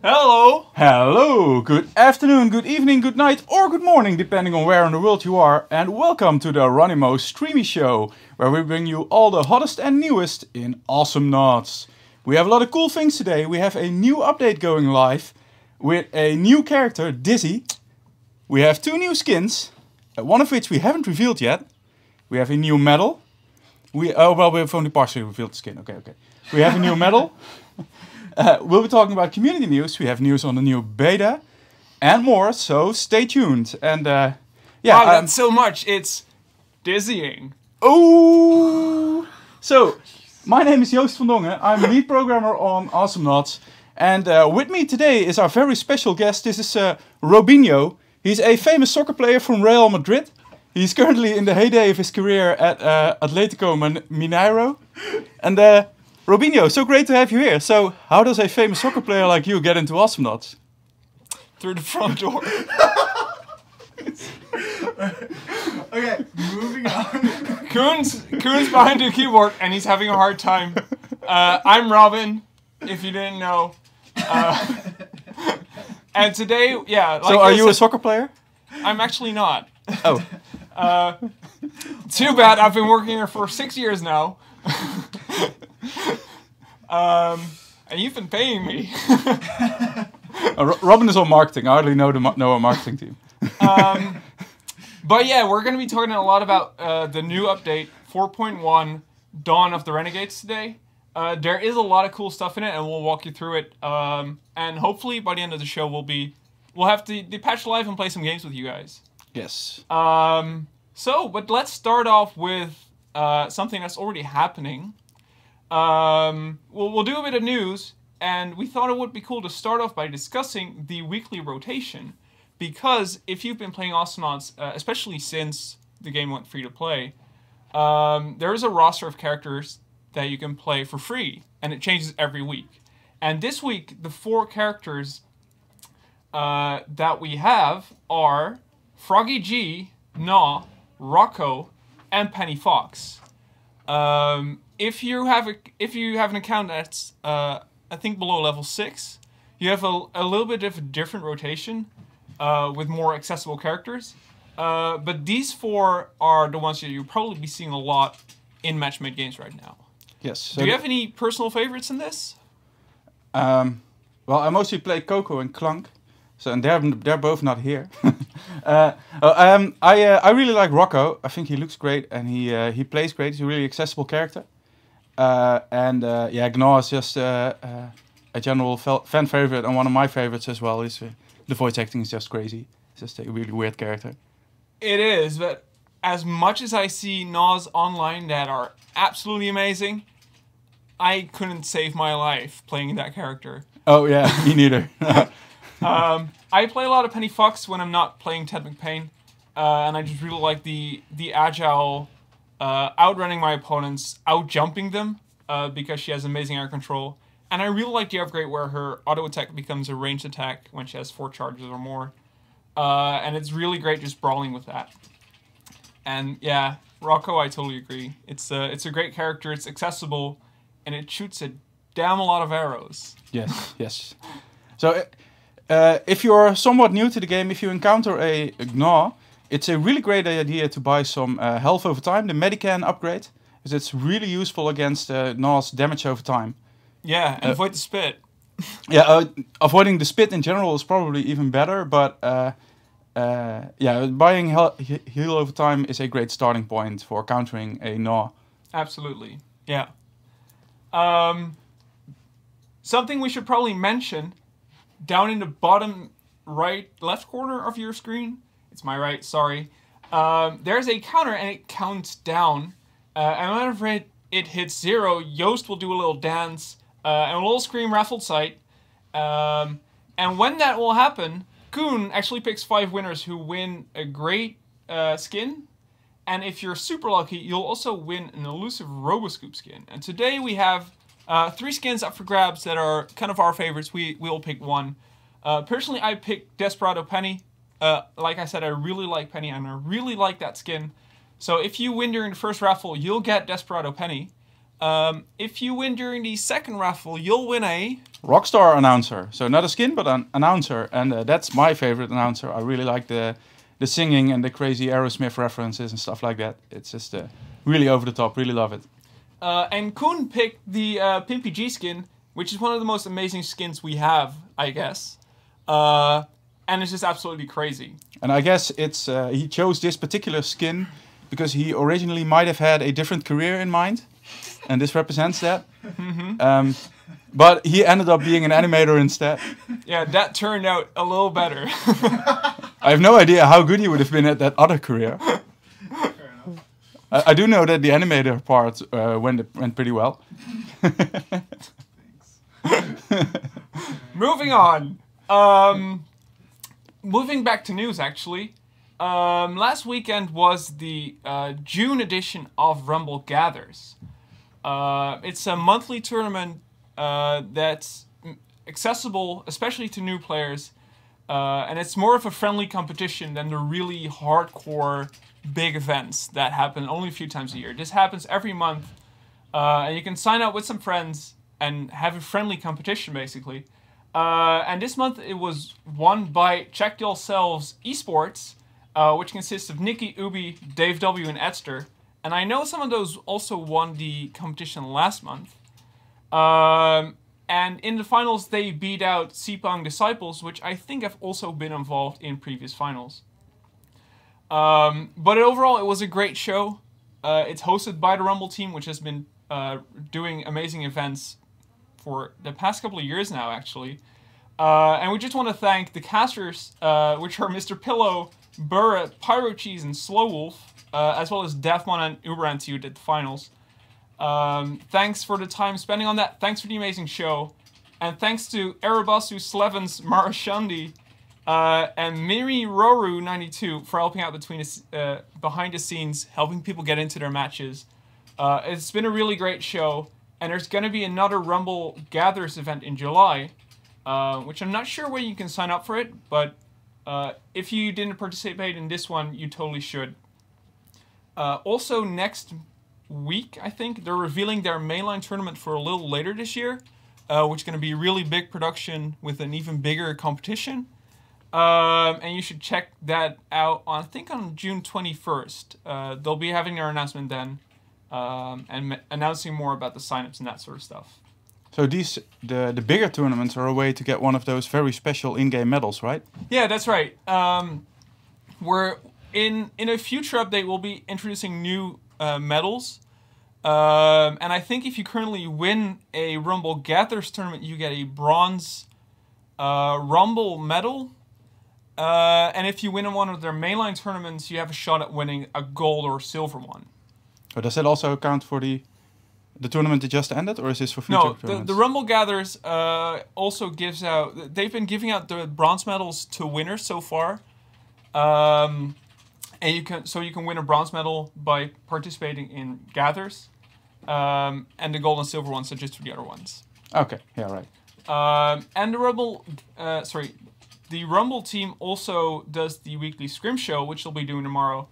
Hello! Hello, good afternoon, good evening, good night, or good morning, depending on where in the world you are, and welcome to the Ronimo Streamisho, where we bring you all the hottest and newest in Awesomenauts. We have a lot of cool things today. We have a new update going live with a new character, Dizzy. We have 2 new skins, one of which we haven't revealed yet. We have a new medal. We've only partially revealed the skin. Okay. We have a new medal. We'll be talking about community news. We have news on the new beta and more, so stay tuned. And Wow, that's so much. It's dizzying. Oh! So, my name is Joost van Dongen. I'm lead programmer on Awesomenauts. And with me today is our very special guest. This is Ronimo. He's a famous soccer player from Real Madrid. He's currently in the heyday of his career at Atletico Mineiro. And Ronimo, so great to have you here. So, how does a famous soccer player like you get into Awesomenauts? Through the front door. Okay, moving on. Koon's behind the keyboard and he's having a hard time. I'm Robin, if you didn't know. And today, like so, are you a soccer player? I'm actually not. Oh. Too bad, I've been working here for 6 years now. And you've been paying me. Robin is on marketing. I hardly know our marketing team. But yeah, we're going to be talking a lot about the new update, 4.1, Dawn of the Renegades today. There is a lot of cool stuff in it, and we'll walk you through it. And hopefully, by the end of the show, we'll have the patch live and play some games with you guys. Yes. But let's start off with something that's already happening. We'll do a bit of news, and we thought it would be cool to start off by discussing the weekly rotation, because if you've been playing Awesomenauts, especially since the game went free to play, there is a roster of characters that you can play for free, and it changes every week. And this week, the 4 characters that we have are Froggy G, Gnaw, Rocco, and Penny Fox. If you have an account that's I think below level 6, you have a little bit of a different rotation with more accessible characters. But these 4 are the ones that you'll probably be seeing a lot in match-made games right now. Yes. So do you have any personal favorites in this? Well, I mostly play Coco and Clunk, so and they're both not here. I really like Rocco. I think he looks great and he plays great. He's a really accessible character. Gnaw is just a general fan favorite and one of my favorites as well. The voice acting is just crazy. It's just a really weird character. It is, but as much as I see Gnaws online that are absolutely amazing, I couldn't save my life playing that character. Oh yeah, me neither. I play a lot of Penny Fox when I'm not playing Ted McPain, and I just really like the agile, outrunning my opponents, out-jumping them, because she has amazing air control. And I really like the upgrade where her auto attack becomes a ranged attack when she has 4 charges or more. And it's really great just brawling with that. And yeah, Rocco, I totally agree. It's a great character, it's accessible, and it shoots a damn lot of arrows. Yes. So, if you're somewhat new to the game, if you encounter a Gnaw, it's a really great idea to buy some health over time, the Medican upgrade, because it's really useful against Gnaw's damage over time. Yeah, and avoid the spit. Avoiding the spit in general is probably even better, but buying heal over time is a great starting point for countering a Gnaw. Absolutely, yeah. Something we should probably mention, down in the bottom left corner of your screen, it's my right, sorry, there's a counter and it counts down, and whenever it hits 0, Joost will do a little dance, and a little scream raffle site, and when that will happen, Koon actually picks 5 winners who win a great skin, and if you're super lucky, you'll also win an elusive Roboscoop skin. And today we have 3 skins up for grabs that are kind of our favorites. We'll pick one. Personally, I picked Desperado Penny. Like I said, I really like Penny, and I really like that skin. So if you win during the first raffle, you'll get Desperado Penny. If you win during the second raffle, you'll win a... Rockstar announcer. So not a skin, but an announcer. And that's my favorite announcer. I really like the singing and the crazy Aerosmith references and stuff like that. It's just really over the top. Really love it. And Koen picked the Pimpy G skin, which is one of the most amazing skins we have, I guess. And it's just absolutely crazy. And I guess it's he chose this particular skin because he originally might have had a different career in mind. And this represents that. But he ended up being an animator instead. Yeah, that turned out a little better. I have no idea how good he would have been at that other career. I do know that the animator part went pretty well. Moving on. Moving back to news, actually. Last weekend was the June edition of Rumble Gathers. It's a monthly tournament that's accessible, especially to new players. And it's more of a friendly competition than the really hardcore big events that happen only a few times a year. This happens every month. And you can sign up with some friends and have a friendly competition, basically. And this month it was won by Check Yourselves Esports, which consists of Nikki, Ubi, Dave W, and Edster. And I know some of those also won the competition last month. And in the finals, they beat out Sepang Disciples, which I think have also been involved in previous finals. But overall, it was a great show. It's hosted by the Rumble team, which has been doing amazing events for the past couple of years now, actually. And we just want to thank the casters, which are Mr. Pillow, Burra, Pyro Cheese, and Slow Wolf, as well as Deathmon and Uberant, who did the finals. Thanks for the time spending on that. Thanks for the amazing show. And thanks to Erebasu, Slevens, Marashandi, and Miri Roru 92 for helping out behind the scenes, helping people get into their matches. It's been a really great show. And there's going to be another Rumble Gathers event in July, which I'm not sure when you can sign up for it, but if you didn't participate in this one, you totally should. Also, next week, I think, they're revealing their mainline tournament for a little later this year, which is going to be a really big production with an even bigger competition. And you should check that out, I think, on June 21st. They'll be having their announcement then. And announcing more about the signups and that sort of stuff. So the bigger tournaments are a way to get one of those very special in-game medals, right? Yeah, that's right. We're in a future update, we'll be introducing new medals. And I think if you currently win a Rumble Gathers tournament, you get a bronze Rumble medal. And if you win in one of their mainline tournaments, you have a shot at winning a gold or silver one. So does that also account for the tournament that just ended, or is this for future tournaments? No, the Rumble Gathers also gives out... They've been giving out the bronze medals to winners so far. And you can win a bronze medal by participating in Gathers. And the gold and silver ones are just for the other ones. Okay, yeah, right. And the Rumble team also does the weekly Scrim Show, which they'll be doing tomorrow,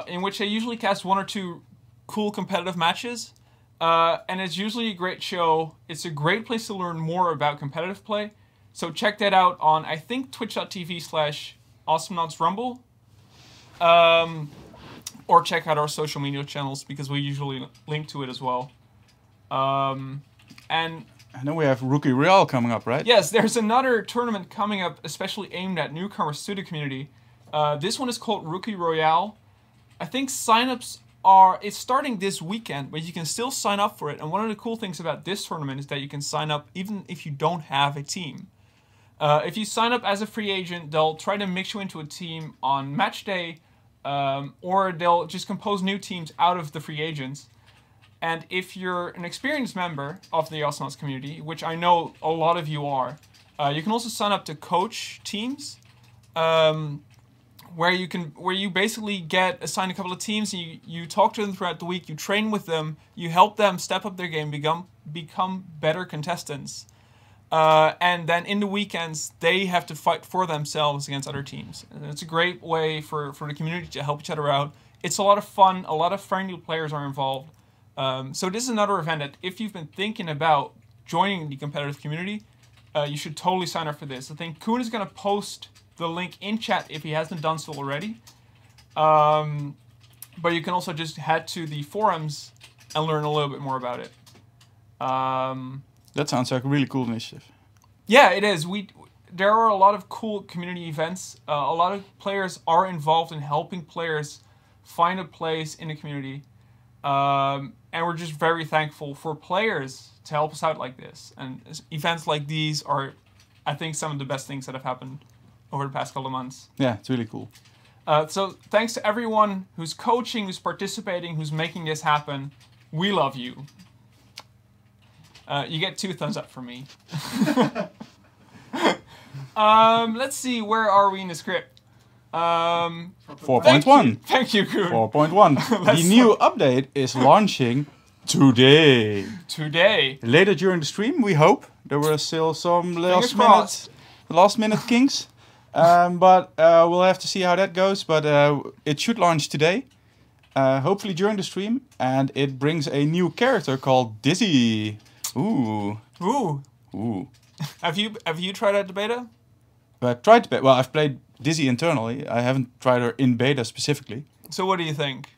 in which they usually cast one or two cool competitive matches. And it's usually a great show. It's a great place to learn more about competitive play. So check that out on, I think, twitch.tv/AwesomenautsRumble. Or check out our social media channels, because we usually link to it as well. And I know we have Rookie Real coming up, right? Yes, there's another tournament coming up, especially aimed at newcomers to the community. This one is called Rookie Royale. I think signups it's starting this weekend, but you can still sign up for it. And one of the cool things about this tournament is that you can sign up even if you don't have a team. If you sign up as a free agent, they'll try to mix you into a team on match day, or they'll just compose new teams out of the free agents. And if you're an experienced member of the Awesomenauts community, which I know a lot of you are, you can also sign up to coach teams, where you basically get assigned a couple of teams, and you talk to them throughout the week, you train with them, you help them step up their game, become better contestants. And then in the weekends, they have to fight for themselves against other teams. And it's a great way for the community to help each other out. It's a lot of fun. A lot of friendly players are involved. So this is another event that if you've been thinking about joining the competitive community, you should totally sign up for this. I think Koen is going to post the link in chat if he hasn't done so already. But you can also just head to the forums and learn a little bit more about it. That sounds like a really cool initiative. Yeah, it is. There are a lot of cool community events. A lot of players are involved in helping players find a place in the community. And we're just very thankful for players to help us out like this. And events like these are, I think, some of the best things that have happened over the past couple of months. Yeah, it's really cool. So thanks to everyone who's coaching, who's participating, who's making this happen. We love you. You get 2 thumbs up from me. Let's see, where are we in the script? 4.1. Thank you, Koen. 4.1. The new update is launching today. Later during the stream, we hope. There were still some last minute kinks. But we'll have to see how that goes. But it should launch today. Hopefully during the stream. And it brings a new character called Dizzy. Ooh. Have you tried out the beta? I've tried the beta. Well, I've played Dizzy internally. I haven't tried her in beta specifically. So what do you think?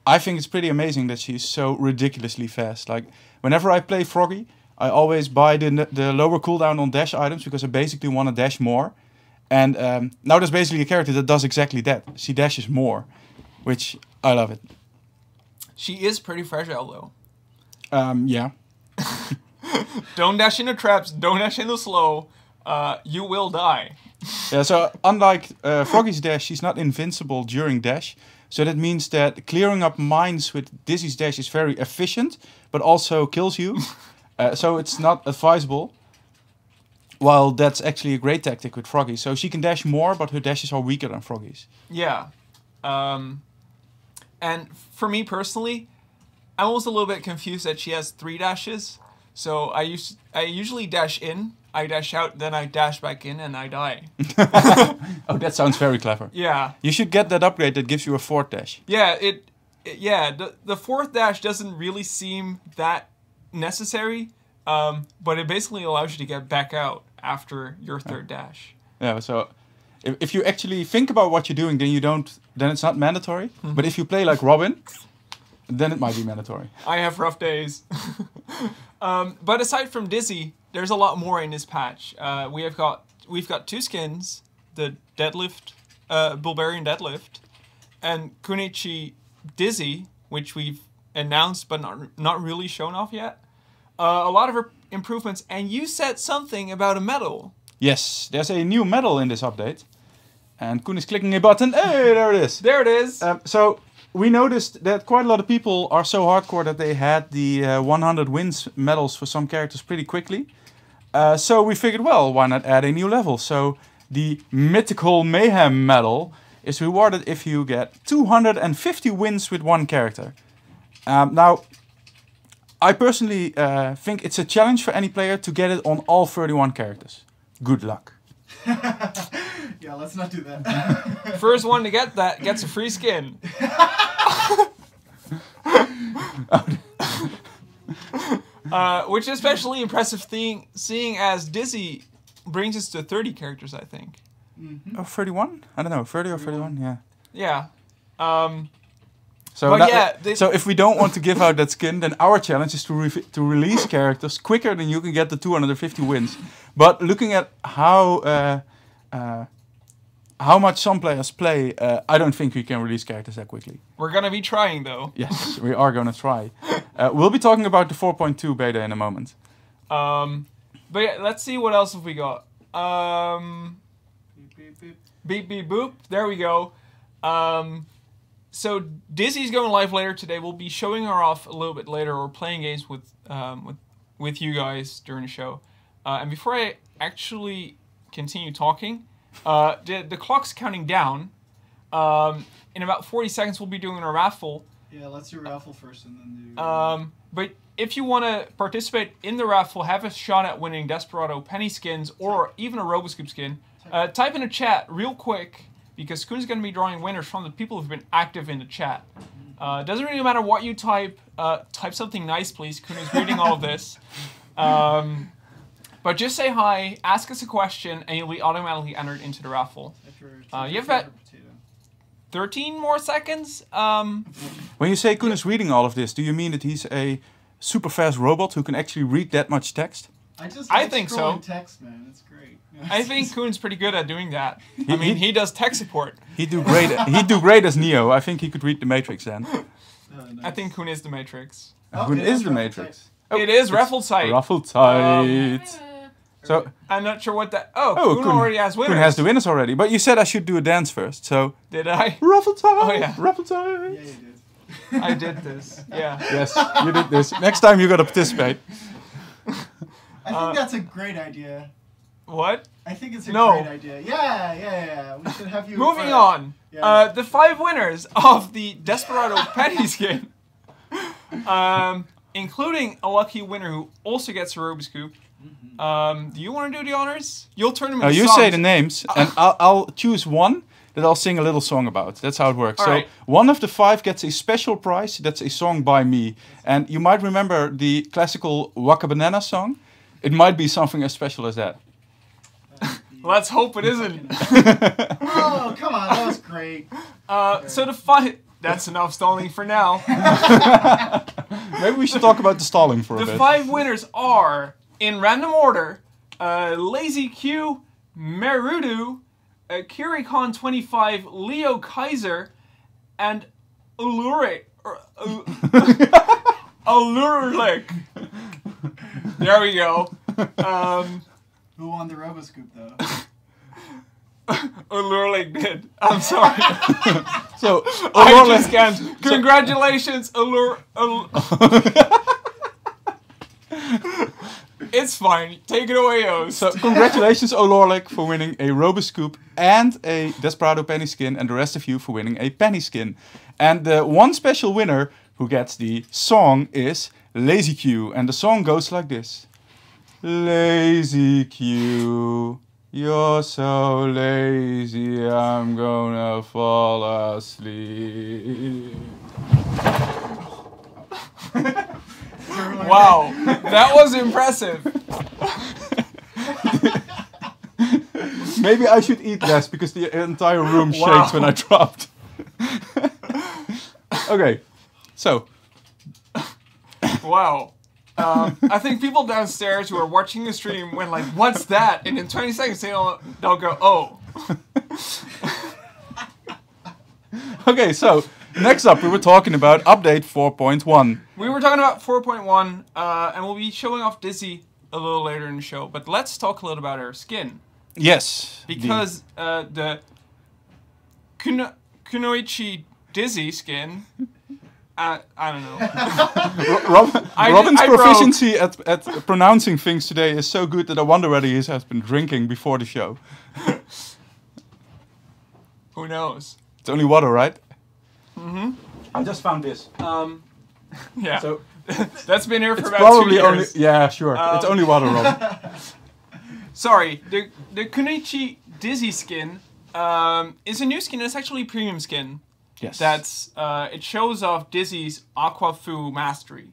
I think it's pretty amazing that she's so ridiculously fast. Like, whenever I play Froggy, I always buy the lower cooldown on dash items because I basically want to dash more. And now there's basically a character that does exactly that. She dashes more, which I love it. She is pretty fragile though. Yeah. Don't dash into traps, don't dash into slow. You will die. Yeah, so unlike Froggy's dash, she's not invincible during dash. So that means that clearing up mines with Dizzy's dash is very efficient, but also kills you. So it's not advisable. While that's actually a great tactic with Froggy. So she can dash more, but her dashes are weaker than Froggy's. Yeah. And for me personally, I'm almost a little bit confused that she has 3 dashes. So I usually dash in, I dash out, then I dash back in, and I die. Oh, that sounds very clever. Yeah. You should get that upgrade that gives you a 4th dash. Yeah, the 4th dash doesn't really seem that necessary, but it basically allows you to get back out after your 3rd dash. Yeah, so if you actually think about what you're doing, then it's not mandatory. Mm-hmm. But if you play like Robin, then it might be mandatory. I have rough days. But aside from Dizzy, there's a lot more in this patch. We've got 2 skins, the deadlift, Bulgarian deadlift, and Kunichi Dizzy, which we've announced but not really shown off yet. A lot of her improvements, and you said something about a medal. Yes, there's a new medal in this update. And Koen is clicking a button. Hey, there it is. There it is. So we noticed that quite a lot of people are so hardcore that they had the 100 wins medals for some characters pretty quickly. So we figured, well, why not add a new level? So the Mythical Mayhem medal is rewarded if you get 250 wins with one character. Now, I personally think it's a challenge for any player to get it on all 31 characters. Good luck. Yeah, let's not do that. First one to get that gets a free skin. Which is especially impressive seeing as Dizzy brings us to 30 characters, I think. Mm-hmm. Oh, 31? I don't know, 30 or 31, yeah. Yeah. So if we don't want to give out that skin, then our challenge is to release characters quicker than you can get the 250 wins. But looking at how much some players play, I don't think we can release characters that quickly. We're gonna be trying though. Yes, we are gonna try. We'll be talking about the 4.2 beta in a moment. But yeah, let's see what else have we got. Beep beep boop. There we go. So Dizzy's going live later today. We'll be showing her off a little bit later, or playing games with you guys during the show. And before I actually continue talking, the clock's counting down. In about 40 seconds, we'll be doing a raffle. Yeah, let's do raffle first and then do... But if you want to participate in the raffle, have a shot at winning Desperado penny skins or even a Roboscoop skin, type in a chat real quick, because Koen's going to be drawing winners from the people who've been active in the chat. Doesn't really matter what you type. Type something nice, please. Kun is reading all of this. But just say hi, ask us a question, and you'll be automatically entered into the raffle. You have about 13 more seconds. When you say Kun is reading all of this, do you mean that he's a super fast robot who can actually read that much text? I think so. scrolling text, man. It's great. I think Kun's pretty good at doing that. I mean, he does tech support. He'd do great. He'd do great as Neo. I think he could read the Matrix then. Nice. I think Kun is the Matrix. Kun is the Matrix. Oh, it is raffle tight. Raffle tight. So I'm not sure what that. Oh, Kun already has winners. Kun has the winners already. But you said I should do a dance first. So did I? Raffle tight. Oh yeah. Raffle tight. Yeah, you did. I did this. Yeah. Yes, you did this. Next time you gotta participate. I think that's a great idea. What? I think it's a No. great idea. Yeah. We should have you. Moving on. Yeah. The 5 winners of the Desperado Penny skin, including a lucky winner who also gets a Roboscoop. Do you want to do the honors? You'll turn them into You songs. say the names, and I'll choose one that I'll sing a little song about. That's how it works. All so right. one of the 5 gets a special prize. That's a song by me. And you might remember the classical Waka Banana song. It might be something as special as that. Let's hope it isn't. Oh, come on. That was great. So the 5... That's enough stalling for now. Maybe we should talk about the stalling for a The bit. 5 winners are, in random order, Lazy Q, Merudu, Kirikon25, Leo Kaiser, and Ulurek. Ulurek. There we go. Who won the Roboscoop, though? Ulurek did. I'm sorry. So, I just can't. Congratulations, It's fine. Take it away, O's. So congratulations, Olorlik, for winning a Roboscoop and a Desperado Penny skin, and the rest of you for winning a Penny skin. And the one special winner who gets the song is Lazy Q, and the song goes like this. Lazy Q, you're so lazy, I'm gonna fall asleep. Wow, that was impressive. Maybe I should eat less because the entire room Wow. shakes when I dropped. Okay, so. Wow. I think people downstairs who are watching the stream went like, "What's that?" And in 20 seconds they'll go, "Oh." Okay, so next up we were talking about update 4.1. We were talking about 4.1, and we'll be showing off Dizzy a little later in the show. But let's talk a little about her skin. Yes. Because the Kunoichi Dizzy skin, I don't know. Robin's I proficiency at pronouncing things today is so good that I wonder whether he has been drinking before the show. Who knows? It's only water, right? Mm-hmm. I just found this. Yeah. So that's been here for it's about probably 2 only... years. Yeah, sure. It's only water, Robin. Sorry, the Kunoichi Dizzy skin is a new skin. It's actually a premium skin. Yes. That's it shows off Dizzy's Aqua Fu mastery.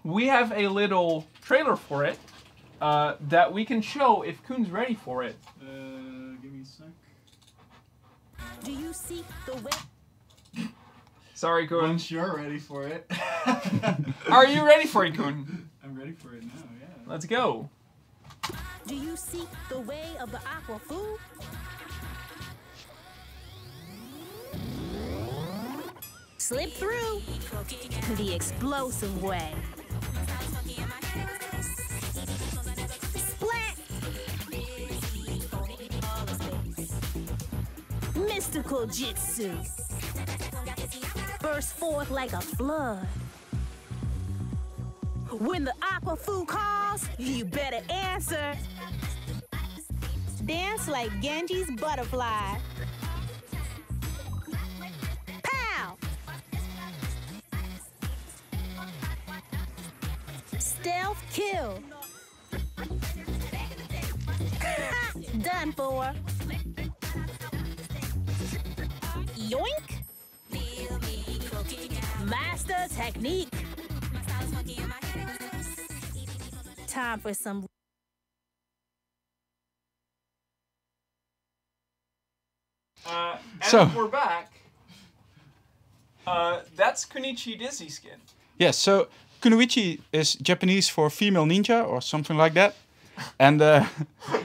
We have a little trailer for it that we can show if Kun's ready for it. Give me a sec. Do you seek the way? Sorry, Kun. Once you're ready for it. Are you ready for it, Kun? I'm ready for it now, yeah. Let's go. Do you seek the way of the aqua fu? Slip through the explosive way. Splat! Mystical jitsu. Burst forth like a flood. When the aqua fu calls, you better answer. Dance like Genji's butterfly. Pow! Stealth kill. Done for. Yoink! Master technique. Time for some. And So- we're back. That's Kunichi Dizzy skin. Yes, so Kunoichi is Japanese for female ninja or something like that. And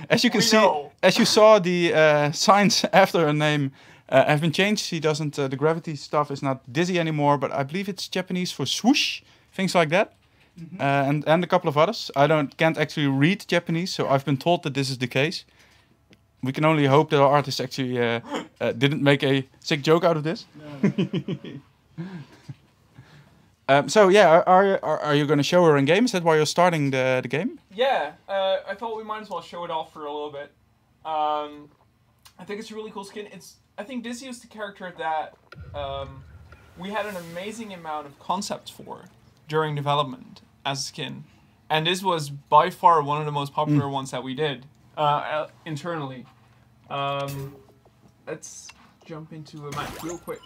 as you can We see, know. as you saw, the signs after her name have been changed. She doesn't, the gravity stuff is not Dizzy anymore, but I believe it's Japanese for swoosh, things like that. And a couple of others. I can't actually read Japanese, so I've been told that this is the case. We can only hope that our artist actually didn't make a sick joke out of this. So yeah, are you going to show her in game? Is that why you're starting the game? Yeah, I thought we might as well show it off for a little bit. I think it's a really cool skin. I think Dizzy is the character that we had an amazing amount of concepts for during development as a skin. And this was by far one of the most popular ones that we did internally. Let's jump into a match real quick.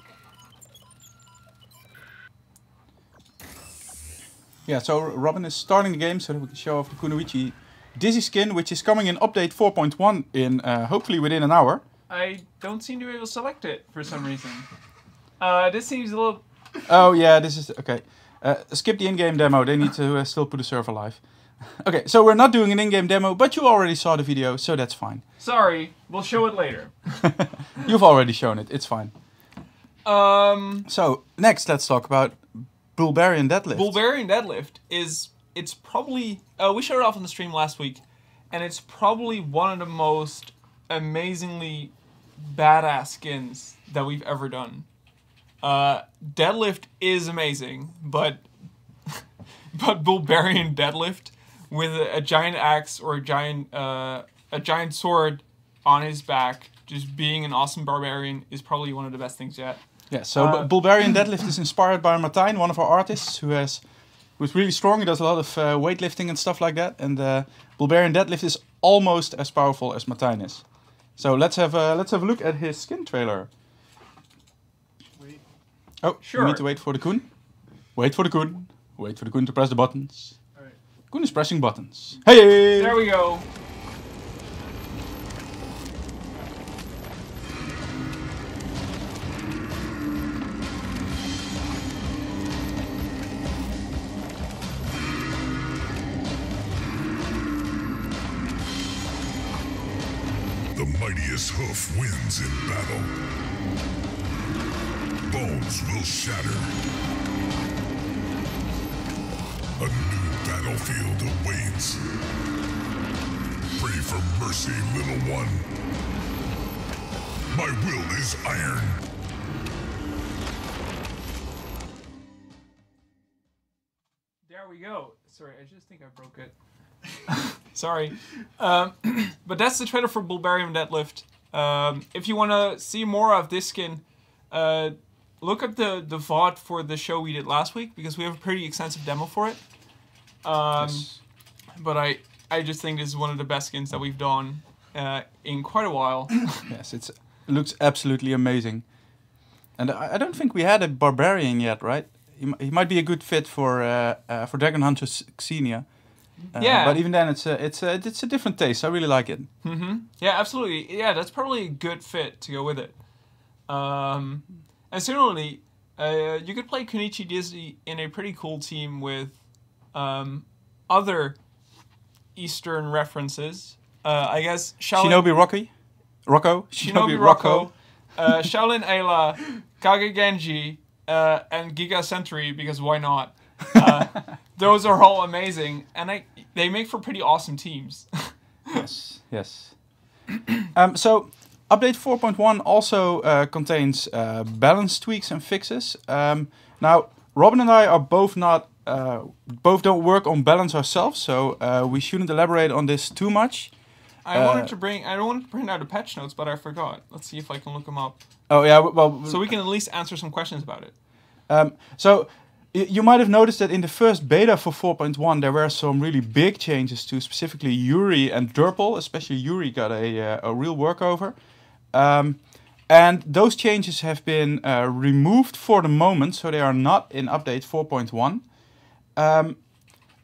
Yeah, so Robin is starting the game so that we can show off the Kunoichi Dizzy skin, which is coming in update 4.1 in hopefully within an hour. I don't seem to be able to select it for some reason. This seems a little... Oh yeah, this is okay. Skip the in-game demo. They need to still put the server live. Okay, so we're not doing an in-game demo, but you already saw the video, so that's fine. Sorry, we'll show it later. You've already shown it. It's fine. So next, let's talk about Bulgarian deadlift. Bulgarian deadlift it's probably we showed it off on the stream last week, and it's probably one of the most amazingly badass skins that we've ever done. Deadlift is amazing, but Bulgarian deadlift with a giant axe or a giant sword on his back, just being an awesome barbarian, is probably one of the best things yet. Yeah, so Bulgarian deadlift is inspired by Martijn, one of our artists who's really strong. He does a lot of weightlifting and stuff like that. And Bulgarian deadlift is almost as powerful as Martijn is. So let's have a look at his skin trailer. Wait. Oh, Sure. we need to wait for the Koen. Wait for the Koen. Wait for the Koen to press the buttons. Alright. Koen is pressing buttons. Hey! There we go. The mightiest hoof wins in battle. Bones will shatter. A new battlefield awaits. Pray for mercy, little one. My will is iron. There we go. Sorry, I just think I broke it. Sorry. But that's the trailer for Bulgarian deadlift. If you want to see more of this skin, look up the VOD for the show we did last week, because we have a pretty extensive demo for it. Yes. But I just think this is one of the best skins that we've done in quite a while. Yes, it looks absolutely amazing. And I don't think we had a barbarian yet, right? He might be a good fit for Dragon Hunter Xenia. Yeah. But even then, it's a different taste. I really like it. Mm-hmm. Yeah, absolutely. Yeah, that's probably a good fit to go with it. And similarly, you could play Kunichi Dizzy in a pretty cool team with other Eastern references. I guess Shinobi Rocco. Shinobi Rocco, Shaolin Ayla, Kage Genji, and Giga Sentry, because why not? Those are all amazing, and they make for pretty awesome teams. Yes. So, update 4.1 also contains balance tweaks and fixes. Now, Robin and I are both don't work on balance ourselves, so we shouldn't elaborate on this too much. I wanted to print out the patch notes, but I forgot. Let's see if I can look them up. Oh yeah, well. So we can at least answer some questions about it. So you might have noticed that in the first beta for 4.1 there were some really big changes to specifically Yuri and Durple. Especially Yuri got a real workover. And those changes have been removed for the moment, so they are not in update 4.1.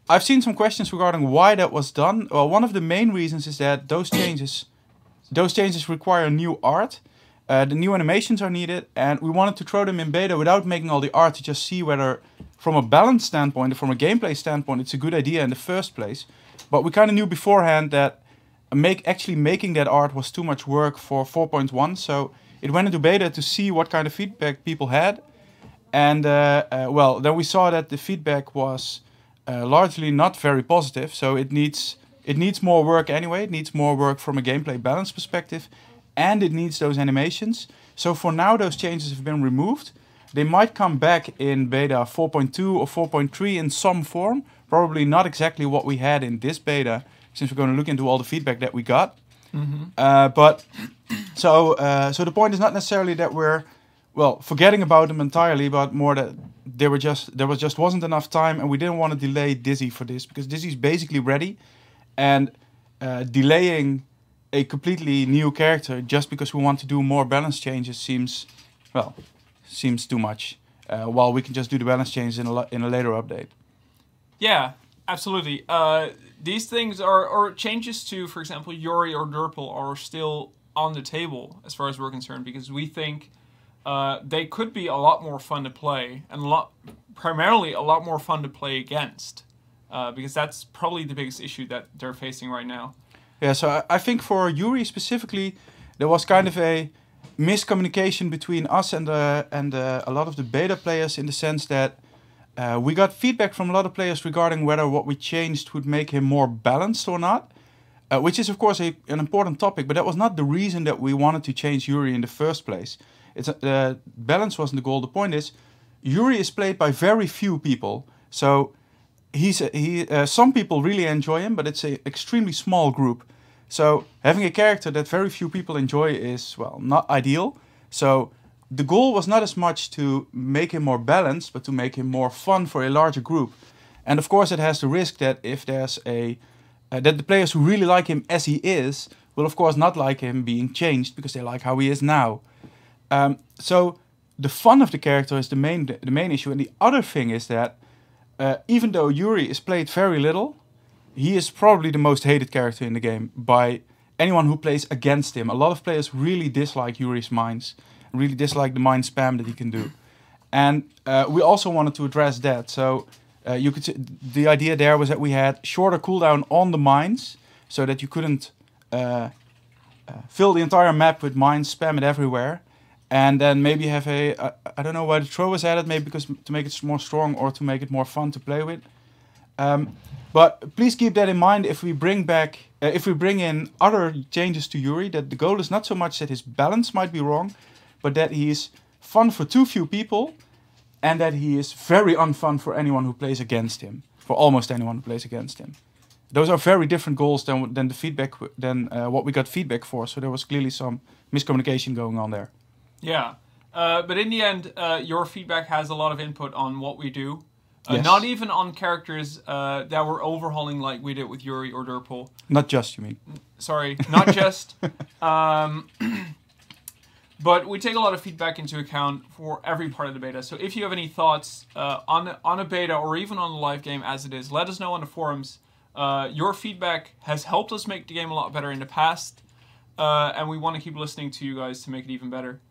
I've seen some questions regarding why that was done. Well, one of the main reasons is that those changes require new art. The new animations are needed, and we wanted to throw them in beta without making all the art to just see whether, from a balance standpoint, or from a gameplay standpoint, it's a good idea in the first place. But we kind of knew beforehand that actually making that art was too much work for 4.1, so it went into beta to see what kind of feedback people had. And well, then we saw that the feedback was largely not very positive, so it needs more work anyway. It needs more work from a gameplay balance perspective, and it needs those animations. So for now, those changes have been removed. They might come back in beta 4.2 or 4.3 in some form. Probably not exactly what we had in this beta, since we're going to look into all the feedback that we got. But so the point is not necessarily that we're forgetting about them entirely, but more that there wasn't enough time, and we didn't want to delay Dizzy for this, because Dizzy's basically ready, and delaying a completely new character just because we want to do more balance changes seems too much. While we can just do the balance changes in a later update. Yeah, absolutely. These things or changes to, for example, Yuri or Durple are still on the table as far as we're concerned, because we think they could be a lot more fun to play, and primarily a lot more fun to play against, because that's probably the biggest issue that they're facing right now. Yeah, so I think for Yuri specifically, there was kind of a miscommunication between us and a lot of the beta players, in the sense that we got feedback from a lot of players regarding whether what we changed would make him more balanced or not, which is of course an important topic, but that was not the reason that we wanted to change Yuri in the first place. Balance wasn't the goal. The point is, Yuri is played by very few people, so some people really enjoy him, but it's an extremely small group. So having a character that very few people enjoy is, well, not ideal. So the goal was not as much to make him more balanced, but to make him more fun for a larger group. And of course it has the risk that if there's that the players who really like him as he is will of course not like him being changed because they like how he is now. So the fun of the character is the main issue. And the other thing is that even though Yuri is played very little, he is probably the most hated character in the game by anyone who plays against him. A lot of players really dislike Yuri's mines, really dislike the mine spam that he can do. And we also wanted to address that. So you could see, the idea there was that we had shorter cooldown on the mines, so that you couldn't fill the entire map with mines, spam it everywhere. And then maybe have I don't know why the throw was added, maybe because to make it more strong or to make it more fun to play with. But please keep that in mind if we bring in other changes to Yuri, that the goal is not so much that his balance might be wrong, but that he is fun for too few people, and that he is very unfun for anyone who plays against him, for almost anyone who plays against him. Those are very different goals than the feedback what we got feedback for. So there was clearly some miscommunication going on there. Yeah, but in the end, your feedback has a lot of input on what we do. Yes. Not even on characters that we're overhauling like we did with Yuri or Durple. Not just, you mean? Sorry, not just. But we take a lot of feedback into account for every part of the beta. So if you have any thoughts on a beta or even on the live game as it is, let us know on the forums. Your feedback has helped us make the game a lot better in the past. And we want to keep listening to you guys to make it even better.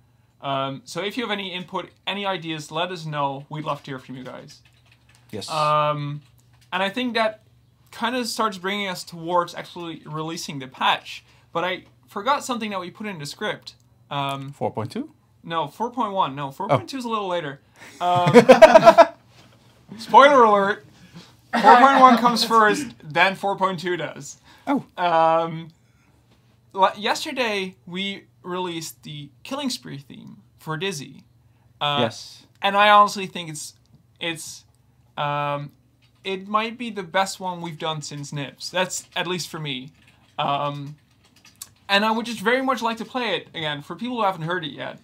So if you have any input, any ideas, let us know. We'd love to hear from you guys. Yes. And I think that kind of starts bringing us towards actually releasing the patch. But I forgot something that we put in the script. 4.2? No, 4.1. No, 4.2 is a little later. Spoiler alert. 4.1 comes first, then 4.2 does. Oh. Yesterday, we released the Killing Spree theme for Dizzy. Yes. And I honestly think it might be the best one we've done since Nips. That's at least for me. And I would just very much like to play it again for people who haven't heard it yet.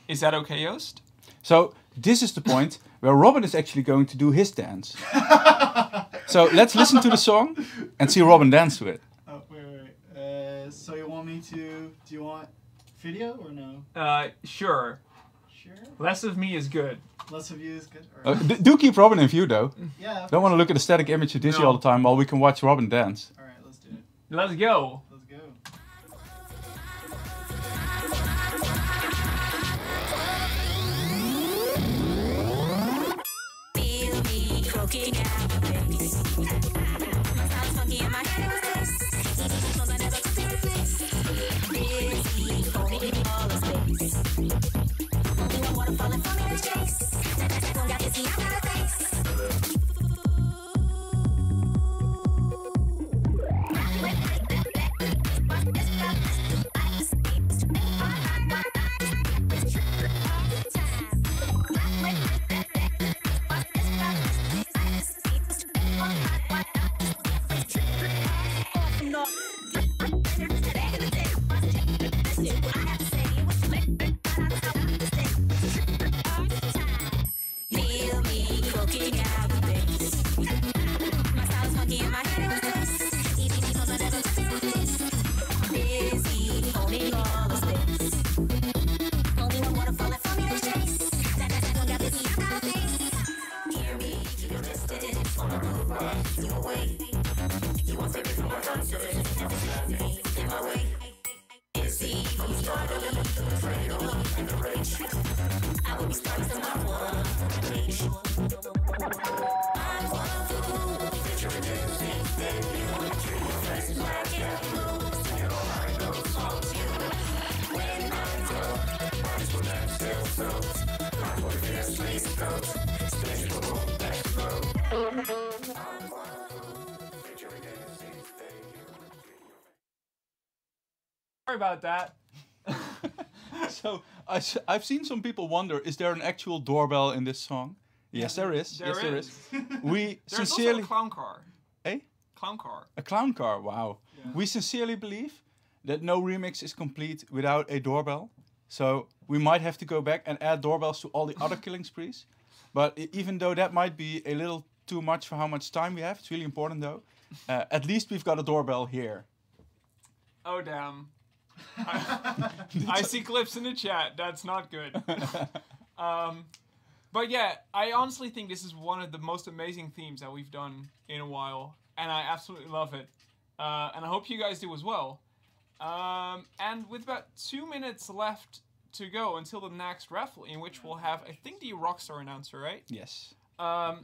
Is that okay, Joost? So this is the point where Robin is actually going to do his dance. So let's listen to the song and see Robin dance to it. Oh, wait. So you want me to? Do you want Video or no? Sure. Sure. Less of me is good. Less of you is good. Or... Do keep Robin in view though. Yeah. Don't want to look at the static image of Dizzy No. all the time while we can watch Robin dance. All right, let's do it. Let's go. Let's go. Feel me croaking out the bass. Sounds funky in my head. Songs I never could be replaced. Busy holding all the space. Only one water falling for me to chase. Don't got busy, I got a face. Feel me croaking out the bass. My style is funky and my head is easy, songs I never could be replaced. Busy holding all the space. Only one water falling for me to chase. Don't got busy, I got a face. Hear me, keep it listed on the move, right? You away. You want favorite from our concerts. In my way. Busy, I'm struggling, afraid of and the rage. I will be starting to my one page. I'm one fool, picturing anything that you want to treat your face like it moves. You know I know songs you when I'm drunk. Bodies will never still float. My boy feels lazy coat. Stage will move back slow. I'm one fool, picturing anything that you want to treat your face. Sorry about that. So I've seen some people wonder: is there an actual doorbell in this song? Yes, there is. There yes, there is. is. We There's sincerely. also a clown car. Eh? Clown car. A clown car. Wow. Yeah. We sincerely believe that no remix is complete without a doorbell. So we might have to go back and add doorbells to all the other Killing Sprees. But even though that might be a little too much for how much time we have, it's really important though. At least we've got a doorbell here. Oh damn. I see clips in the chat. That's not good. But yeah, I honestly think this is one of the most amazing themes that we've done in a while, and I absolutely love it. And I hope you guys do as well. And with about 2 minutes left to go until the next raffle, in which we'll have, I think, the Rockstar announcer, right? Yes. I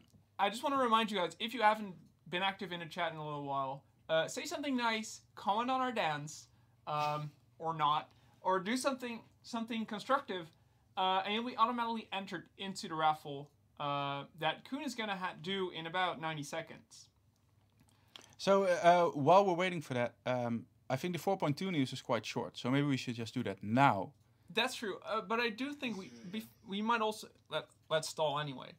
just want to remind you guys, if you haven't been active in the chat in a little while, say something nice, comment on our dance, or not, or do something constructive, and you'll be automatically entered into the raffle that Koen is going to do in about 90 seconds. So while we're waiting for that, I think the 4.2 news is quite short, so maybe we should just do that now. That's true, but I do think we might also let's stall anyway.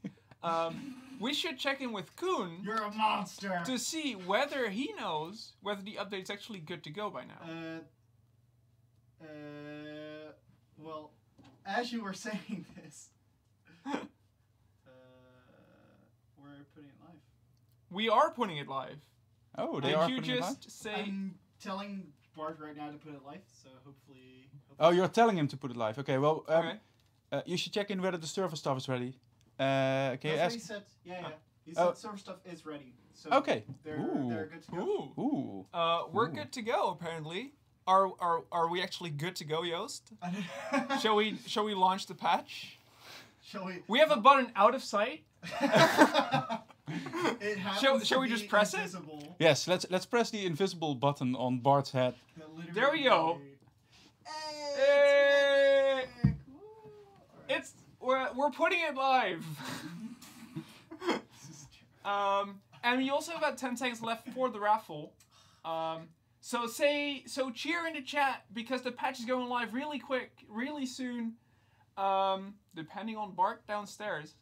We should check in with Koen You're a monster. to see whether he knows whether the update's actually good to go by now. Well, as you were saying this, we're putting it live. We are putting it live. Oh, they And are you putting it live? just say I'm telling Bart right now to put it live, so hopefully... Oh, you're telling him to put it live. Okay, well, okay. You should check in whether the server stuff is ready. Okay, That's what ask. he said. Yeah. He Oh. said server stuff is ready. So Okay. They're Ooh. good to go. Ooh. Ooh. We're Ooh. good to go apparently. Are we actually good to go, Joost? Shall we launch the patch? Shall we? We have a button out of sight. It happens Shall to we be just press it? invisible. Yes, let's press the invisible button on Bart's head. That literally- There we go. Hey, Hey! it's sick. Woo. Alright. It's we're putting it live. This is terrible. And we also have about 10 seconds left for the raffle. So cheer in the chat because the patch is going live really quick, really soon. Depending on Bart downstairs.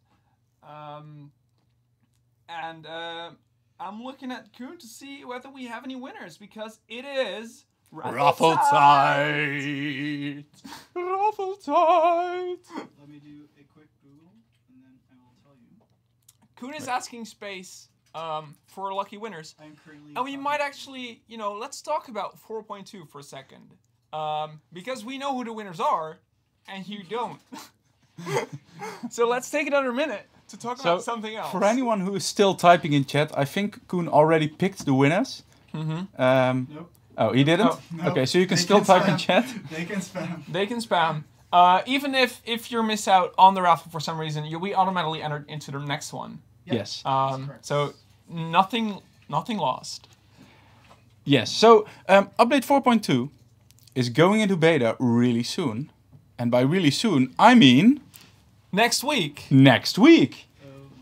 I'm looking at Koen to see whether we have any winners because it is Raffle tight! Raffle tight! Let me do a quick Google, and then I will tell you. Koen is asking space for lucky winners. I'm currently. And we might actually, let's talk about 4.2 for a second. because we know who the winners are, and you don't. So let's take another minute to talk about something else. For anyone who is still typing in chat, I think Koen already picked the winners. Nope. Oh, he didn't? Oh, no. Okay, so you can They still can type in spam. chat. They can spam. They can spam. Even if you miss out on the raffle for some reason, you'll be automatically entered into the next one. Yep. Yes. Correct. So nothing lost. Yes, so update 4.2 is going into beta really soon. And by really soon, I mean Next week next week.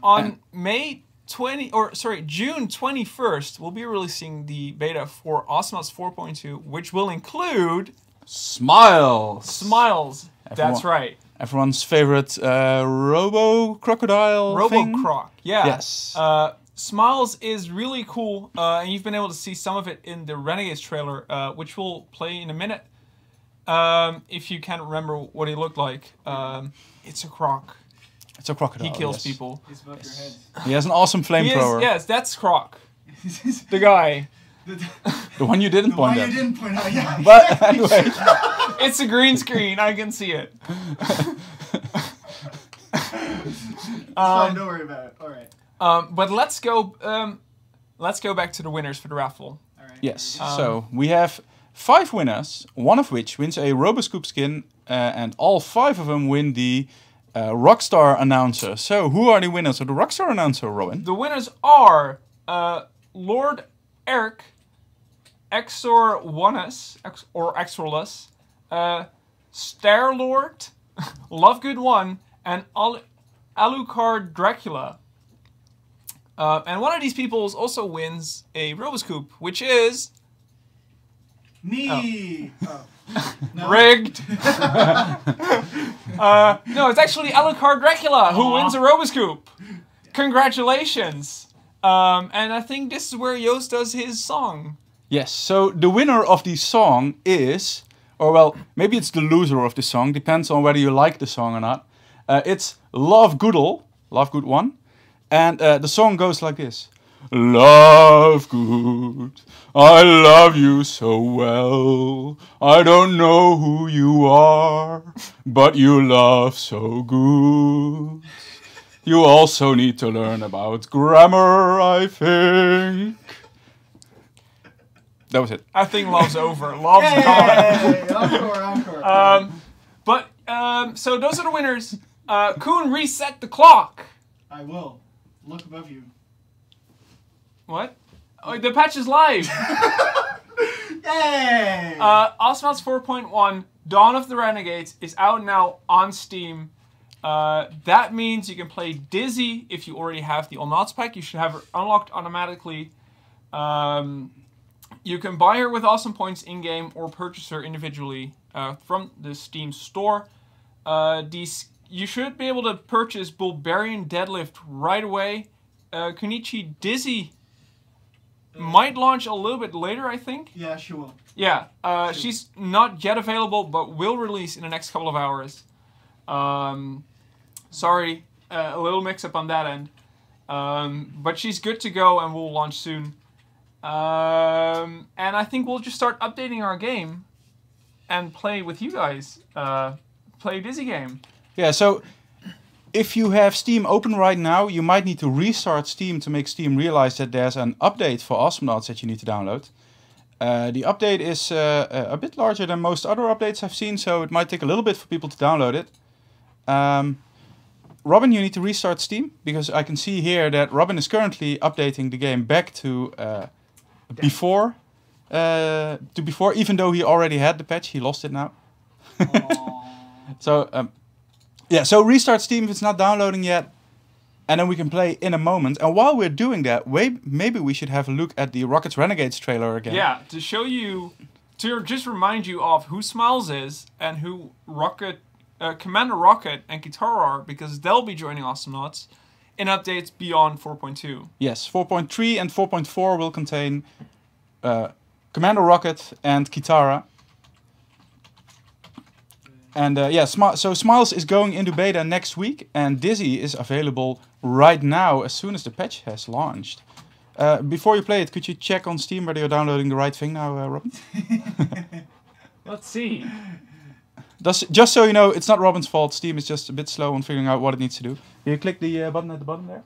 on June 21st, we'll be releasing the beta for Awesomenauts 4.2, which will include Smiles. Smiles. That's Everyone- right. Everyone's favorite Robo Crocodile thing. Robo-Croc. Yeah. Yes. Smiles is really cool, and you've been able to see some of it in the Renegades trailer, which we'll play in a minute. If you can't remember what he looked like, it's a croc. It's a crocodile. He kills yes. people. He's above your head. He has an awesome He flamethrower. is, yes, that's Croc. The guy. The one you didn't The one point you at. didn't point out, yeah. But anyway, It's a green screen. I can see it. Fine, don't worry about it. All right. But let's go back to the winners for the raffle. All right. yes. So we have 5 winners, one of which wins a Roboscoop skin, and all 5 of them win the Rockstar announcer. So who are the winners of the Rockstar announcer, Robin? The winners are Lord Eric, Exor Onus, or Exorless, Starlord, Lovegood 1, and Alucard Dracula. And one of these people also wins a Roboscoop, which is Me. Oh. No? rigged. No, it's actually Alucard Dracula who wins a Roboscoop. Congratulations. And I think this is where Joost does his song. Yes, so the winner of the song is, or well, maybe it's the loser of the song, depends on whether you like the song or not. It's Lovegood 1, and the song goes like this. Lovegood, I love you so well. I don't know who you are, but you love so good. You also need to learn about grammar, I think. That was it. I think Love's over. Love's gone. Hey, encore. So those are the winners. Koen, reset the clock. I will. Look above you. What? Oh, the patch is live. Yay! Awesomenauts 4.1, Dawn of the Renegades, is out now on Steam. That means you can play Dizzy if you already have the All Nauts pack. You should have her unlocked automatically. You can buy her with awesome points in-game or purchase her individually from the Steam store. You should be able to purchase Bulgarian Deadlift right away. Kunichi Dizzy might launch a little bit later, I think. Yeah, she will. Yeah, she's not yet available, but will release in the next couple of hours. Sorry, a little mix-up on that end. But she's good to go and will launch soon. And I think we'll just start updating our game and play with you guys. Play Dizzy game. Yeah, so if you have Steam open right now, you might need to restart Steam to make Steam realize that there's an update for Awesomenauts that you need to download. The update is a bit larger than most other updates I've seen, so it might take a little bit for people to download it. Robin, you need to restart Steam, because I can see here that Robin is currently updating the game back to before, even though he already had the patch, he lost it now. So, yeah, so restart Steam if it's not downloading yet, and then we can play in a moment. And while we're doing that, maybe we should have a look at the Rockets Renegades trailer again. Yeah, to show you, to just remind you of who Smiles is and who Commander Rocket and Kitara are, because they'll be joining Awesomenauts in updates beyond 4.2. Yes, 4.3 and 4.4 will contain Commander Rocket and Kitara. And yeah, so Smiles is going into beta next week, and Dizzy is available right now as soon as the patch has launched. Before you play it, could you check on Steam whether you're downloading the right thing now, Robin? Let's see. Just so you know, it's not Robin's fault. Steam is just a bit slow on figuring out what it needs to do. You click the button at the bottom there.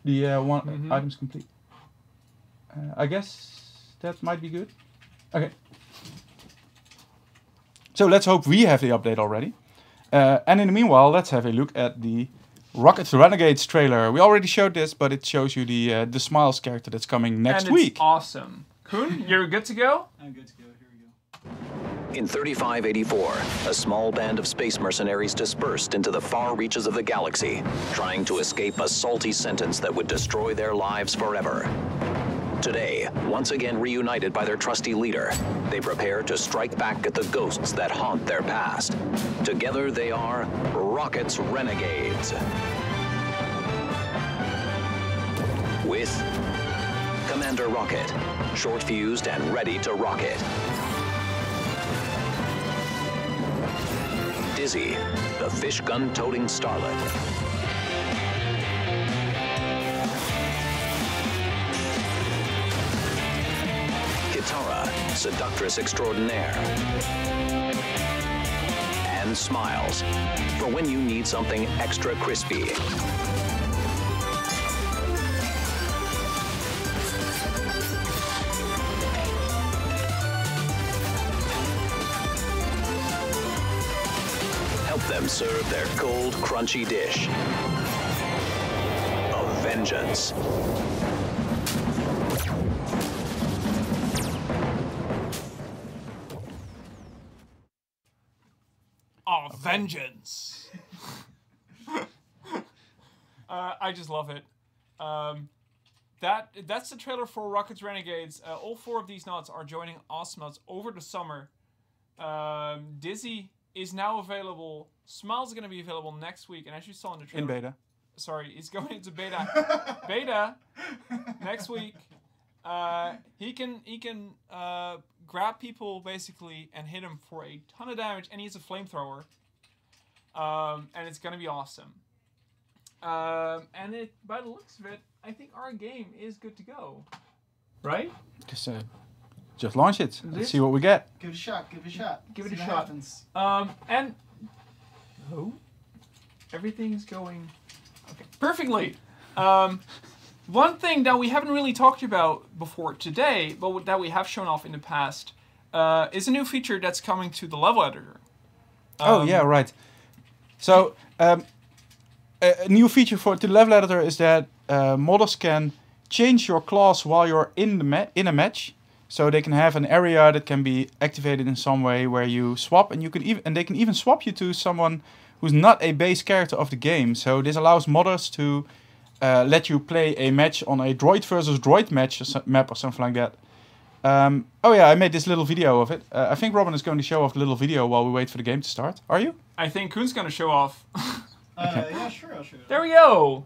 The one items complete. I guess that might be good. Okay. So let's hope we have the update already. And in the meanwhile, let's have a look at the Rocket Renegades trailer. We already showed this, but it shows you the Smiles character that's coming next and week. It's awesome. Kuhn, you're good to go? I'm good to go. Here we go. In 3584, a small band of space mercenaries dispersed into the far reaches of the galaxy, trying to escape a salty sentence that would destroy their lives forever. Today, once again reunited by their trusty leader, they prepare to strike back at the ghosts that haunt their past. Together they are Rocket's Renegades. With Commander Rocket, short-fused and ready to rocket. Dizzy, the fish gun-toting starlet. Kitara, seductress extraordinaire. And Smiles, for when you need something extra crispy. Help them serve their cold, crunchy dish of vengeance. Oh, vengeance. I just love it. That's the trailer for Rocket's Renegades. All 4 of these knots are joining Awesomenauts over the summer. Dizzy is now available. Smiles is going to be available next week, and as you saw in the trailer, In beta. Sorry, he's going into beta next week. He can grab people basically and hit them for a ton of damage, and he has a flamethrower. And it's gonna be awesome. And by the looks of it, I think our game is good to go. Right? Just launch it. Let's see what we get. Give it a shot. Give it a shot. Give it See a what shot. happens. And everything's going perfectly. One thing that we haven't really talked about before today, but that we have shown off in the past, is a new feature that's coming to the level editor. Oh yeah, right. So a new feature to the level editor is that modders can change your class while you're in a match. So they can have an area that can be activated in some way where you swap, and they can even swap you to someone who's not a base character of the game. So this allows modders to let you play a match on a droid versus droid map or something like that. Oh yeah, I made this little video of it. I think Robin is going to show off the little video while we wait for the game to start. Are you? I think Kuhn's going to show off. Yeah, sure, I'll show you. There we go.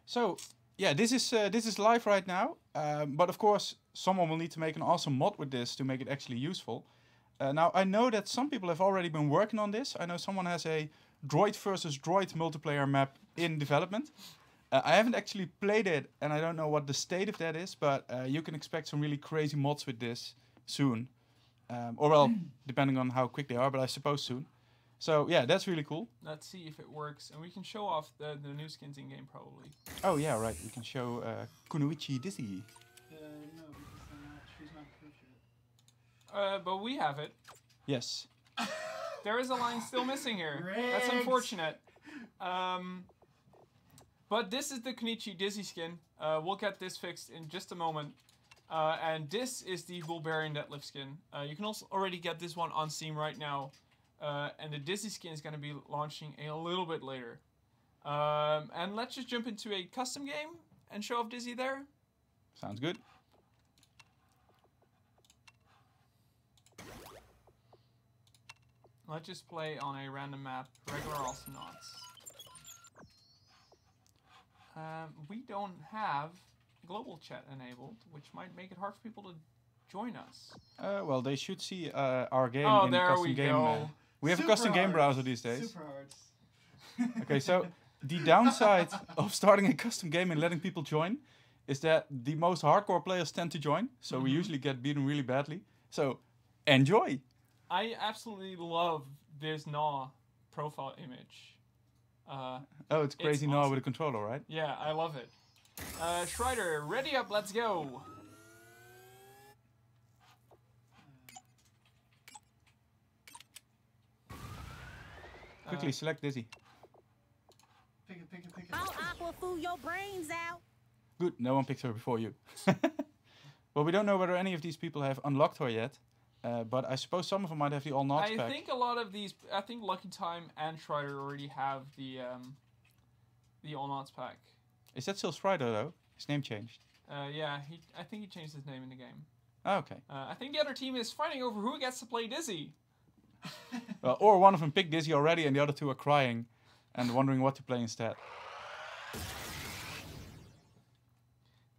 So yeah, this is live right now. But of course, someone will need to make an awesome mod with this to make it actually useful. Now I know that some people have already been working on this. I know someone has a droid versus droid multiplayer map in development. I haven't actually played it, and I don't know what the state of that is, but you can expect some really crazy mods with this soon. Or well, depending on how quick they are, but I suppose soon. So yeah, that's really cool. Let's see if it works, and we can show off the new skins in game probably. Oh yeah, right. We can show Kunoichi Dizzy. No, because she's not approved yet. But we have it. Yes. There is a line still missing here. That's Riggs. unfortunate. But this is the Kunoichi Dizzy skin. We'll get this fixed in just a moment. And this is the Bulbarian Deadlift skin. You can also already get this one on Steam right now. And the Dizzy skin is going to be launching a little bit later. And let's just jump into a custom game and show off Dizzy there. Sounds good. Let's just play on a random map, regular Awesomenauts. We don't have global chat enabled, which might make it hard for people to join us. Well, they should see our game Oh, in the there custom we game. go. We have a Super custom game hard. browser these days. Super hard. Okay, so the downside of starting a custom game and letting people join is that the most hardcore players tend to join, so we usually get beaten really badly. So enjoy. I absolutely love this Gnaw profile image. Oh, it's crazy now awesome. with a controller, right? Yeah, I love it. Schreider, ready up, let's go. Quickly select Dizzy. Pick it, pick it, pick it. I'll aqua fool your brains out. Good, no one picked her before you. Well, we don't know whether any of these people have unlocked her yet, but I suppose some of them might have the All Knots I pack. think a lot of these, I think Lucky Time and Schreider already have the All Knots pack. Is that still Strider though? His name changed. Yeah, I think he changed his name in the game. Oh, okay. I think the other team is fighting over who gets to play Dizzy. Well, or one of them picked Dizzy already and the other two are crying and wondering what to play instead.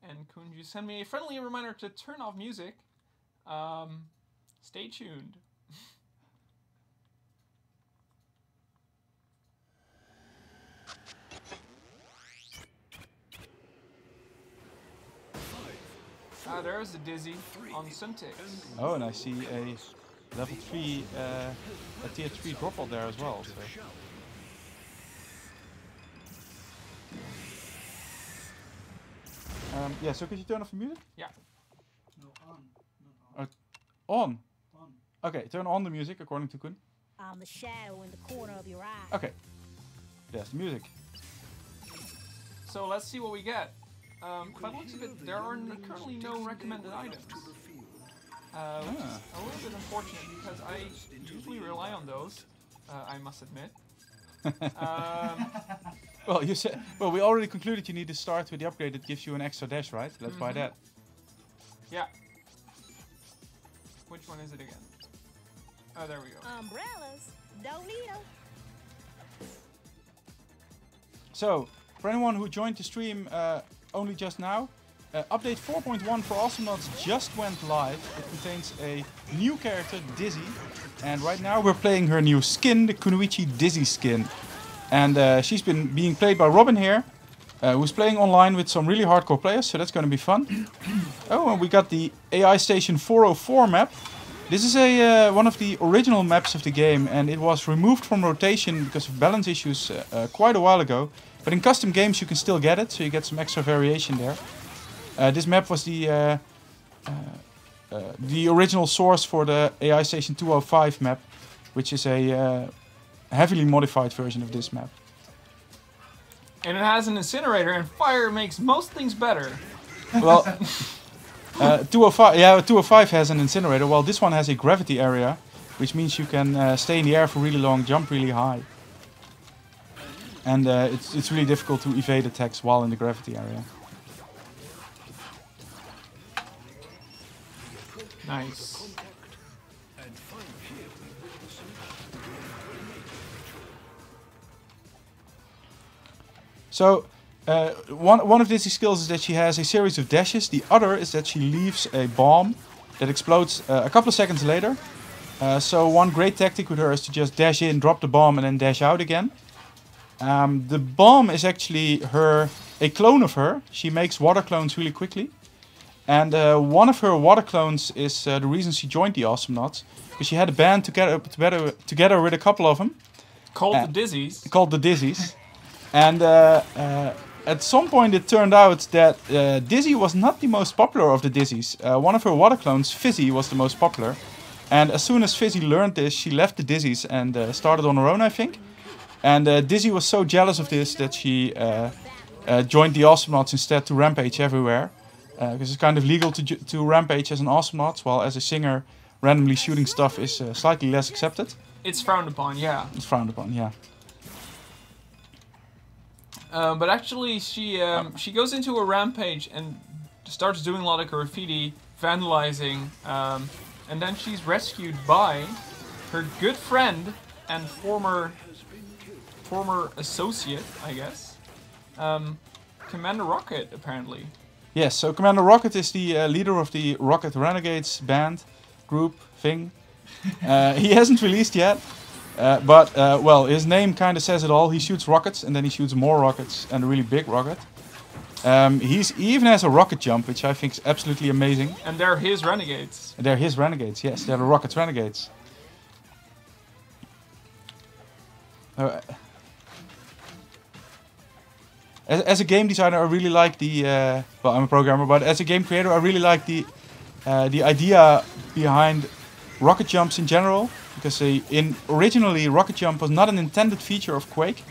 And could you send me a friendly reminder to turn off music? Stay tuned. Ah, there's the Dizzy on Suntix. Oh, and I see a level 3, a tier 3 drop out there as well. So. Yeah, so could you turn off the music? Yeah. No, on. Not On. on. On. Okay, turn on the music according to Kun. I'm the shadow in the corner of your eye. Okay. There's the music. So let's see what we get. By the looks of it, there are currently no recommended items. Which is a little bit unfortunate because I usually rely on those, I must admit. Well, you said. Well, we already concluded you need to start with the upgrade that gives you an extra dash, right? Let's buy that. Yeah. Which one is it again? Oh, there we go. Umbrellas, don't need 'em. So, for anyone who joined the stream only just now, update 4.1 for Awesomenauts just went live. It contains a new character, Dizzy, and right now we're playing her new skin, the Kunoichi Dizzy skin. And she's been being played by Robin here, who's playing online with some really hardcore players, so that's going to be fun. Oh, and we got the AI Station 404 map. This is one of the original maps of the game, and it was removed from rotation because of balance issues quite a while ago. But in custom games you can still get it, so you get some extra variation there. This map was the original source for the AI Station 205 map, which is a heavily modified version of this map. And it has an incinerator, and fire makes most things better. Well, 205, yeah, 205 has an incinerator, while this one has a gravity area, which means you can stay in the air for really long, jump really high. And it's really difficult to evade attacks while in the gravity area. Nice. So, one of Dizzy's skills is that she has a series of dashes. The other is that she leaves a bomb that explodes a couple of seconds later. So one great tactic with her is to just dash in, drop the bomb, and then dash out again. The bomb is actually a clone of her. She makes water clones really quickly. And one of her water clones is the reason she joined the Awesomenauts. Because she had a band together with a couple of them. Called the Dizzies. Called the Dizzies. And at some point it turned out that Dizzy was not the most popular of the Dizzies. One of her water clones, Fizzy, was the most popular. And as soon as Fizzy learned this, she left the Dizzies and started on her own, I think. And Dizzy was so jealous of this that she joined the Awesomenauts instead to rampage everywhere. Because it's kind of legal to rampage as an Awesomenaut, while as a singer, randomly shooting stuff is slightly less accepted. It's frowned upon, yeah. It's frowned upon, yeah. But actually, she goes into a rampage and starts doing a lot of graffiti, vandalizing, and then she's rescued by her good friend and former associate, I guess, Commander Rocket, apparently. Yes, so Commander Rocket is the leader of the Rocket Renegades band, group, thing. He hasn't released yet. But well, his name kind of says it all. He shoots rockets, and then he shoots more rockets, and a really big rocket. He even has a rocket jump, which I think is absolutely amazing. And they're his renegades. They're his renegades, yes. They're the Rocket's renegades. As a game designer, I really like the... well, I'm a programmer, but as a game creator, I really like the idea behind rocket jumps in general. Because originally, rocket jump was not an intended feature of Quake.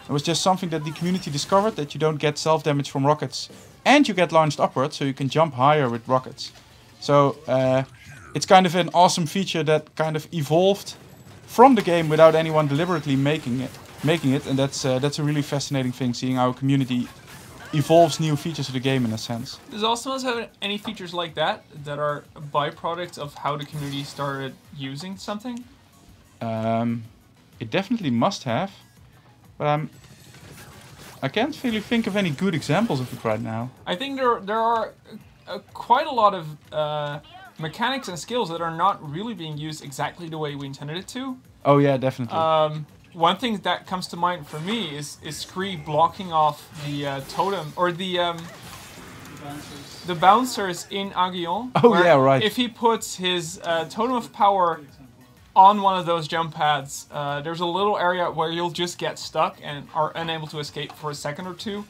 It was just something that the community discovered, that you don't get self-damage from rockets. And you get launched upwards, so you can jump higher with rockets. So it's kind of an awesome feature that kind of evolved from the game without anyone deliberately making it. And that's a really fascinating thing, seeing how a community evolves new features of the game in a sense. Does Awesomenauts have any features like that are byproducts of how the community started using something? It definitely must have, but I can't really think of any good examples of it right now. I think there are quite a lot of mechanics and skills that are not really being used exactly the way we intended it to. Oh yeah, definitely. One thing that comes to mind for me is Scree blocking off the totem, or the bouncers in Aguillon. Oh yeah, right. If he puts his totem of power on one of those jump pads, there's a little area where you'll just get stuck and are unable to escape for a second or two.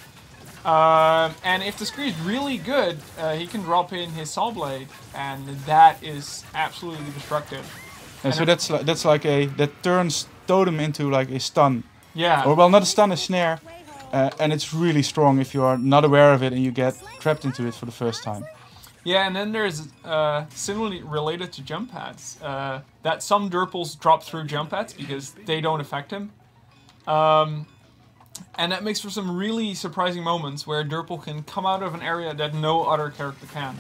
And if the Scree is really good, he can drop in his saw blade, and that is absolutely destructive. Yeah, so that turns totem into like a stun. Yeah. Or well, not a stun, a snare. And it's really strong if you are not aware of it and you get trapped into it for the first time. Yeah, and then there's similarly related to jump pads that some Durples drop through jump pads because they don't affect him. And that makes for some really surprising moments where Durple can come out of an area that no other character can.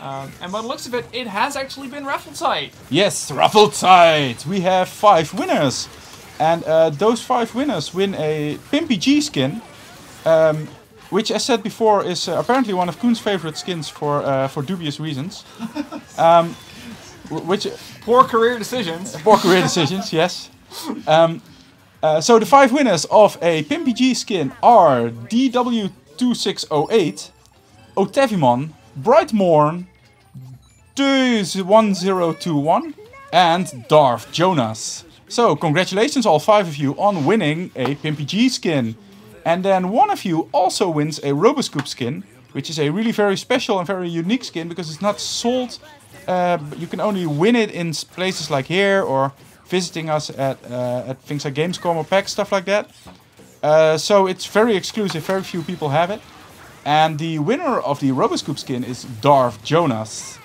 And by the looks of it, it has actually been raffle site. Yes, raffle site! We have 5 winners. And those 5 winners win a Pimpy G skin. Which, as said before, is apparently one of Koen's favorite skins for dubious reasons. Poor career decisions. Poor career decisions, yes. So the 5 winners of a Pimpy G skin are DW2608, Otevimon, Brightmorn, Deus1021, and Darth Jonas. So congratulations all 5 of you on winning a Pimpy G skin. And then one of you also wins a Roboscoop skin, which is a really very special and very unique skin because it's not sold. You can only win it in places like here or visiting us at things like Gamescom or PAX, stuff like that. So it's very exclusive, very few people have it. And the winner of the Roboscoop skin is Darth Jonas.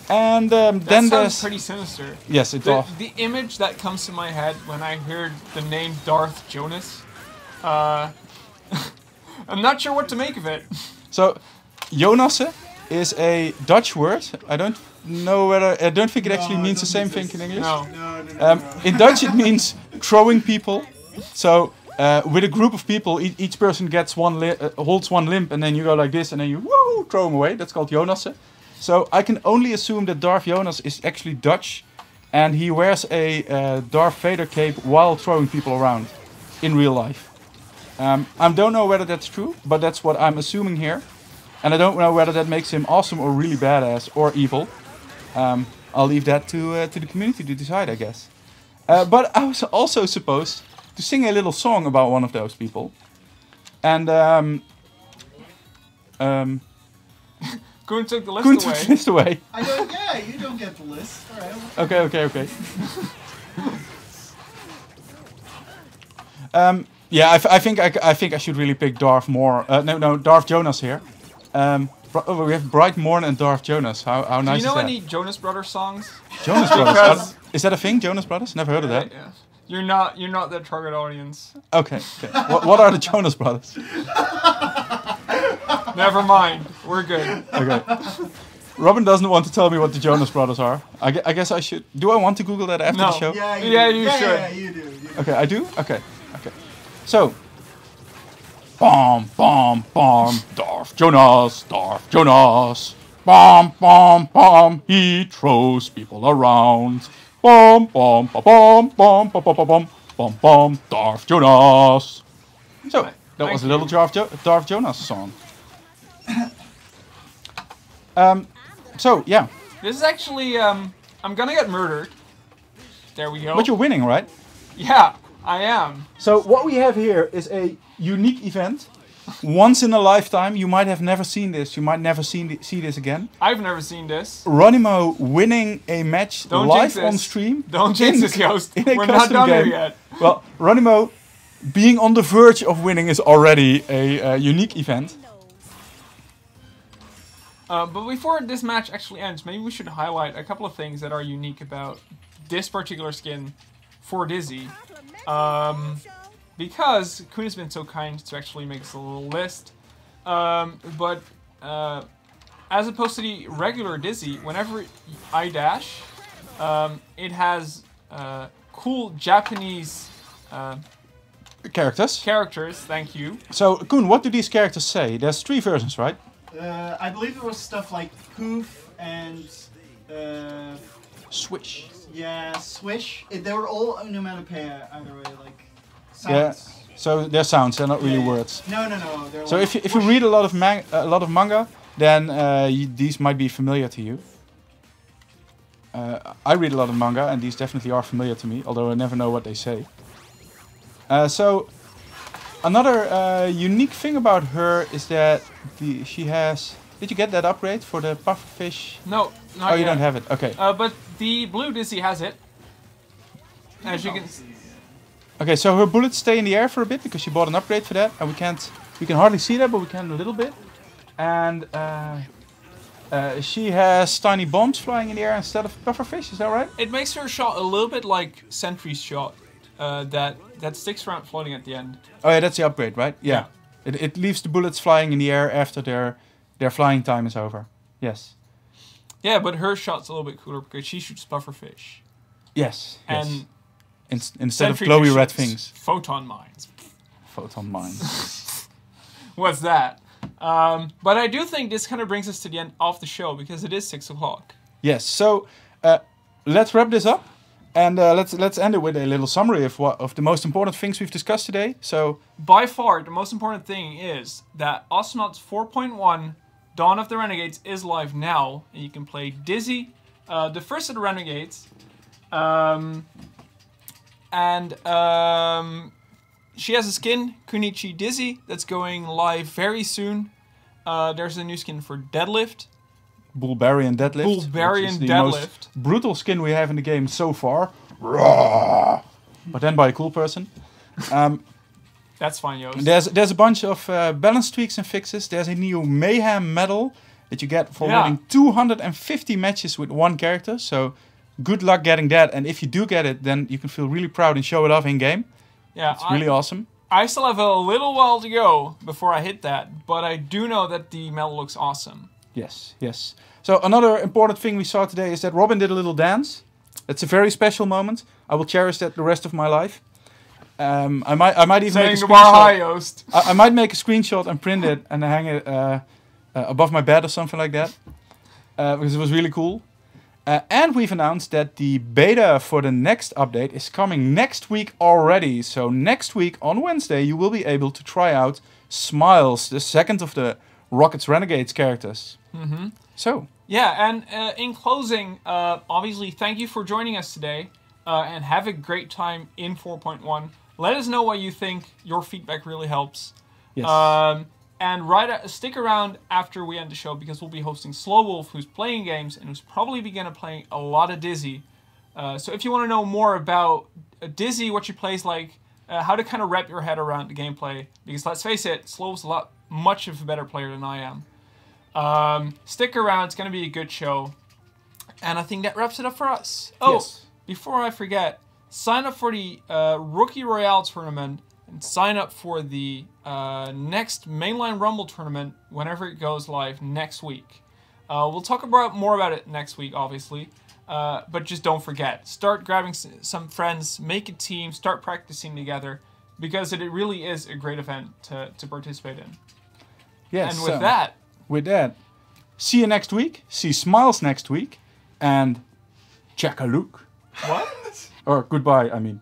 And then that there's... sounds pretty sinister. Yes, it does. The image that comes to my head when I heard the name Darth Jonas... I'm not sure what to make of it. So, Jonasse is a Dutch word. I don't think it actually means the same thing in English. No. In Dutch it means throwing people. So, with a group of people, each person gets holds one limb, and then you go like this, and then you woo, throw them away. That's called Jonasse. So, I can only assume that Darth Jonas is actually Dutch, and he wears a Darth Vader cape while throwing people around in real life. I don't know whether that's true, but that's what I'm assuming here. And I don't know whether that makes him awesome or really badass or evil. I'll leave that to the community to decide, I guess. But I was also supposed to sing a little song about one of those people. And Koen took the list Koen away. took the list away. I go, yeah, you don't get the list. Alright. Okay. Yeah, I think I should really pick Darth Moore. No, Darth Jonas here. We have Bright Morn and Darth Jonas. How nice Do you know is that? any Jonas Brothers songs? Jonas Brothers. Because- Is that a thing? Jonas Brothers? Never heard of that. Yeah. You're not their target audience. Okay. What are the Jonas Brothers? Never mind. We're good. Okay. Robin doesn't want to tell me what the Jonas Brothers are. I guess I should. Do I want to Google that after No. the show? Yeah, Yeah, do. you should. Yeah, you do. You do. Okay, I do? Okay. So. Bomb, Darth Jonas. Bomb, he throws people around. Bomb, Darth Jonas. So, that was a little Darth Jonas song. So, yeah. This is actually I'm gonna get murdered. There we go. But you're winning, right? Yeah, I am. So what we have here is a unique event. Once in a lifetime. You might have never seen this. You might never see this again. I've never seen this. Ronimo winning a match Don't live jinx on this. stream. Don't jinx this, Joost. in a We're not custom done here game. yet. Well, Ronimo being on the verge of winning is already a unique event. But before this match actually ends, maybe we should highlight a couple of things that are unique about this particular skin for Dizzy. Because Koen has been so kind to actually make us a little list. But as opposed to the regular Dizzy, whenever I dash, it has cool Japanese Characters. thank you. So, Koen, what do these characters say? There's 3 versions, right? I believe it was stuff like poof and Swish. yeah, swish. They were all onomatopoeia either way, like Yeah. sounds. So they're sounds, they're not really Yeah. words. No. They're So like if you whoosh. read a lot of manga, then these might be familiar to you. I read a lot of manga, and these definitely are familiar to me, although I never know what they say. So another unique thing about her is that she has. Did you get that upgrade for the pufferfish? No, not Oh, you yet. don't have it. Okay. But the blue Dizzy has it. As you can see. Okay, so her bullets stay in the air for a bit because she bought an upgrade for that, and we can hardly see that, but we can a little bit. And she has tiny bombs flying in the air instead of pufferfish. Is that right? It makes her shot a little bit like Sentry's shot, that sticks around floating at the end. Oh yeah, that's the upgrade, right? Yeah. Yeah. It leaves the bullets flying in the air after their flying time is over. Yes. Yeah, but her shot's a little bit cooler because she shoots pufferfish. Yes. And yes. Instead of Sentry glowy just red shoots things. Photon mines. Photon mines. What's that? But I do think this kind of brings us to the end of the show because it is 6 o'clock. Yes. So let's wrap this up, and let's end it with a little summary of the most important things we've discussed today. So By far, the most important thing is that Awesomenauts 4.1 Dawn of the Renegades is live now, and you can play Dizzy, the first of the Renegades. She has a skin, Kunichi Dizzy, that's going live very soon. There's a new skin for Deadlift. Bulgarian deadlift. Bulgarian which is the deadlift. most brutal skin we have in the game so far. Rawr. But then by a cool person. That's fine, Joost. There's a bunch of balance tweaks and fixes. There's a new Mayhem medal that you get for Yeah. winning 250 matches with one character. So good luck getting that. And if you do get it, then you can feel really proud and show it off in game. Yeah, It's really awesome. I still have a little while to go before I hit that, but I do know that the medal looks awesome. Yes, yes. So another important thing we saw today is that Robin did a little dance. It's a very special moment. I will cherish that the rest of my life. I might even make Saying a the bar high, screenshot. Joost. I might make a screenshot and print it and hang it above my bed or something like that, because it was really cool. And we've announced that the beta for the next update is coming next week already. So next week on Wednesday, you will be able to try out Smiles, the second of the Rockets Renegades characters. So Yeah, and in closing, obviously, thank you for joining us today. and have a great time in 4.1. Let us know what you think. Your feedback really helps. Yes. And stick around after we end the show because we'll be hosting Slow Wolf, who's playing games and who's probably beginning to play a lot of Dizzy. So if you want to know more about Dizzy, what she plays like, how to kind of wrap your head around the gameplay, because let's face it, Slow Wolf's much of a better player than I am. Stick around, it's going to be a good show. And I think that wraps it up for us. Oh, Yes. Before I forget, sign up for the Rookie Royale tournament and sign up for the next Mainline Rumble tournament whenever it goes live next week. We'll talk more about it next week, obviously. But just don't forget, start grabbing some friends, make a team, start practicing together, because it really is a great event to participate in. Yes. And with that, see you next week. See Smiles next week. And check a look. what? Or goodbye, I mean.